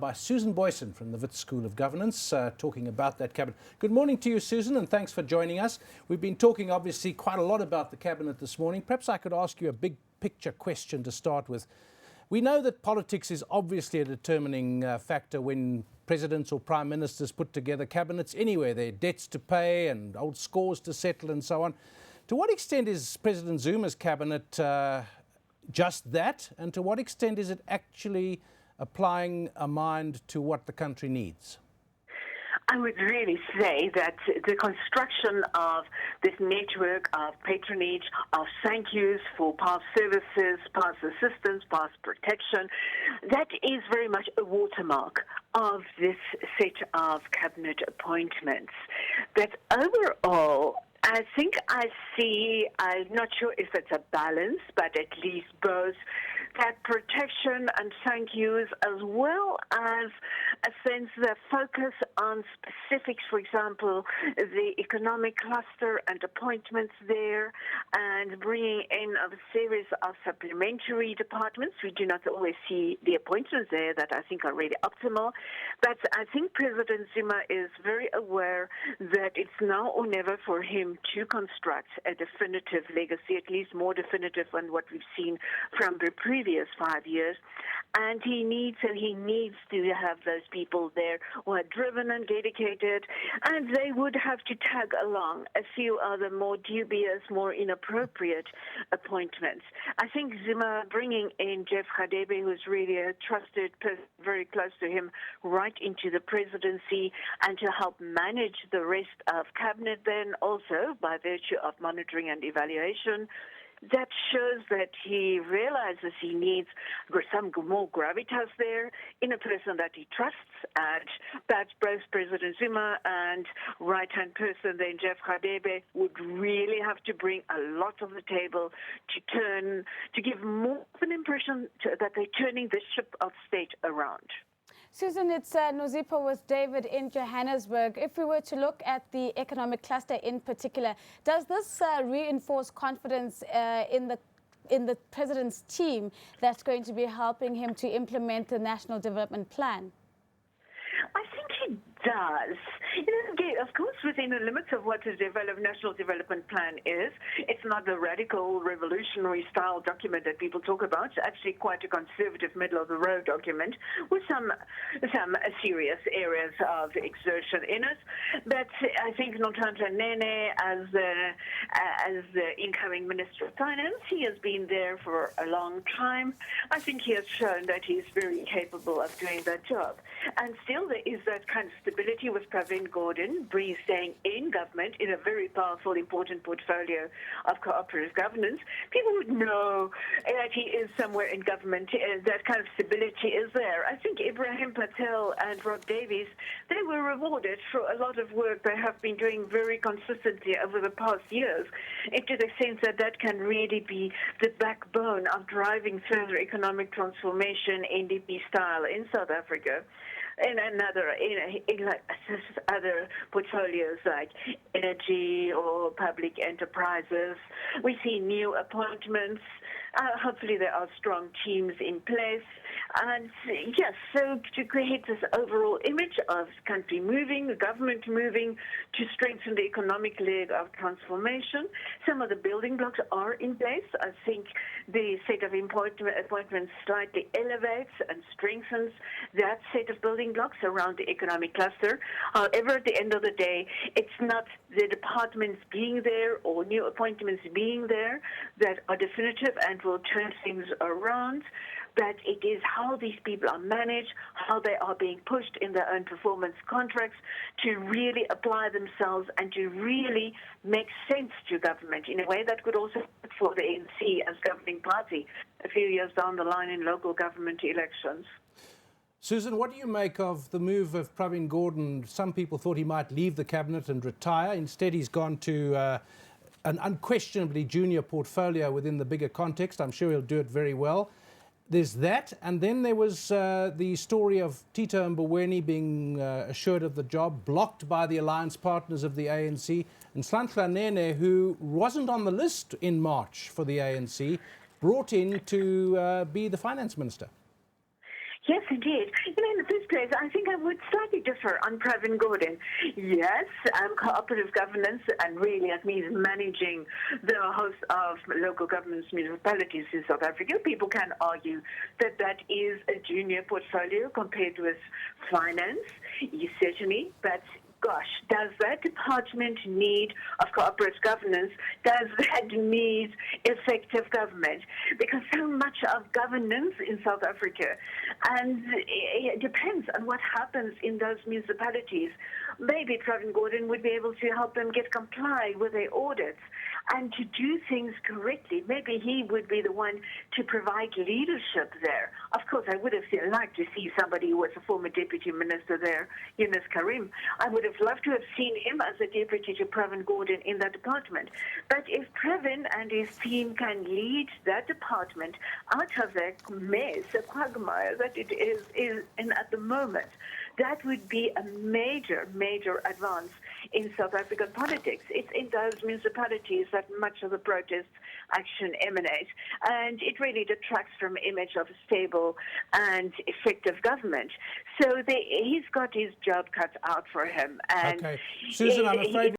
by Susan Booysen from the Wits School of Governance, talking about that cabinet. Good morning to you, Susan, and thanks for joining us. We've been talking, obviously, quite a lot about the cabinet this morning. Perhaps I could ask you a big picture question to start with. We know that politics is obviously a determining factor when presidents or prime ministers put together cabinets anywhere. There are debts to pay and old scores to settle and so on. To what extent is President Zuma's cabinet just that, and to what extent is it actually applying a mind to what the country needs? I would really say that the construction of this network of patronage, of thank yous for past services, past assistance, past protection, that is very much a watermark of this set of cabinet appointments. That overall, I think I see, I'm not sure if it's a balance, but at least both that protection and thank yous, as well as a sense that focus on specifics, for example, the economic cluster and appointments there, and bringing in a series of supplementary departments. We do not always see the appointments there that I think are really optimal, but I think President Zuma is very aware that it's now or never for him to construct a definitive legacy, at least more definitive than what we've seen from the previous 5 years. And he needs to have those people there who are driven and dedicated, and they would have to tag along a few other more dubious, more inappropriate appointments. I think Zuma bringing in Jeff Radebe, who's really a trusted person, very close to him, right into the presidency, and to help manage the rest of cabinet then also by virtue of monitoring and evaluation, that shows that he realizes he needs some more gravitas there in a person that he trusts, and that both President Zuma and right-hand person then Jeff Radebe would really have to bring a lot on the table to give more of an impression that they're turning the ship of state around. Susan, it's Nozipo with David in Johannesburg. If we were to look at the economic cluster in particular, does this reinforce confidence in the president's team that's going to be helping him to implement the National Development Plan? I think it does. Of course, within the limits of what the National Development Plan is, it's not the radical revolutionary style document that people talk about. It's actually quite a conservative, middle-of-the-road document with some serious areas of exertion in it. But I think Nonhlanhla Nene, as the incoming Minister of Finance, he has been there for a long time. I think he has shown that he's very capable of doing that job. And still there is that kind of stability with Pravin Gordhan, staying in government in a very powerful, important portfolio of cooperative governance. People would know that he is somewhere in government. That kind of stability is there. I think Ibrahim Patel and Rob Davies, they were rewarded for a lot of work they have been doing very consistently over the past years, into the sense that that can really be the backbone of driving further economic transformation, NDP style, in South Africa. In other portfolios like energy or public enterprises. We see new appointments. Hopefully there are strong teams in place. And yes, so to create this overall image of country moving, the government moving to strengthen the economic leg of transformation, some of the building blocks are in place. I think the set of appointments slightly elevates and strengthens that set of building blocks around the economic cluster. However, at the end of the day, it's not the departments being there or new appointments being there that are definitive and will turn things around, but it is how these people are managed, how they are being pushed in their own performance contracts to really apply themselves and to really make sense to government in a way that could also work for the ANC as governing party a few years down the line in local government elections. Susan, what do you make of the move of Pravin Gordhan? Some people thought he might leave the cabinet and retire. Instead, he's gone to an unquestionably junior portfolio within the bigger context. I'm sure he'll do it very well. There's that, and then there was the story of Tito Mboweni being assured of the job, blocked by the alliance partners of the ANC, and Nonhlanhla Nene, who wasn't on the list in March for the ANC, brought in to be the finance minister. Yes, indeed. In the first place, I think I would slightly differ on Pravin Gordhan. Yes, cooperative governance, and really that means managing the host of local governments, municipalities in South Africa. People can argue that that is a junior portfolio compared with finance, certainly, but gosh, does that department need of cooperative governance, does that need effective government? Because so much of governance in South Africa, and it depends on what happens in those municipalities. Maybe Pravin Gordhan would be able to help them get comply with their audits and to do things correctly. Maybe he would be the one to provide leadership there. Of course, I would have liked to see somebody who was a former deputy minister there, Yunus Karim. I would have loved to have seen him as a deputy to Pravin Gordhan in that department. But if Pravin and his team can lead that department out of that mess, a quagmire that it is in at the moment, that would be a major, major advance in South African politics. It's in those municipalities that much of the protest action emanates, and it really detracts from image of a stable and effective government. So he's got his job cut out for him. And okay, Susan, I'm afraid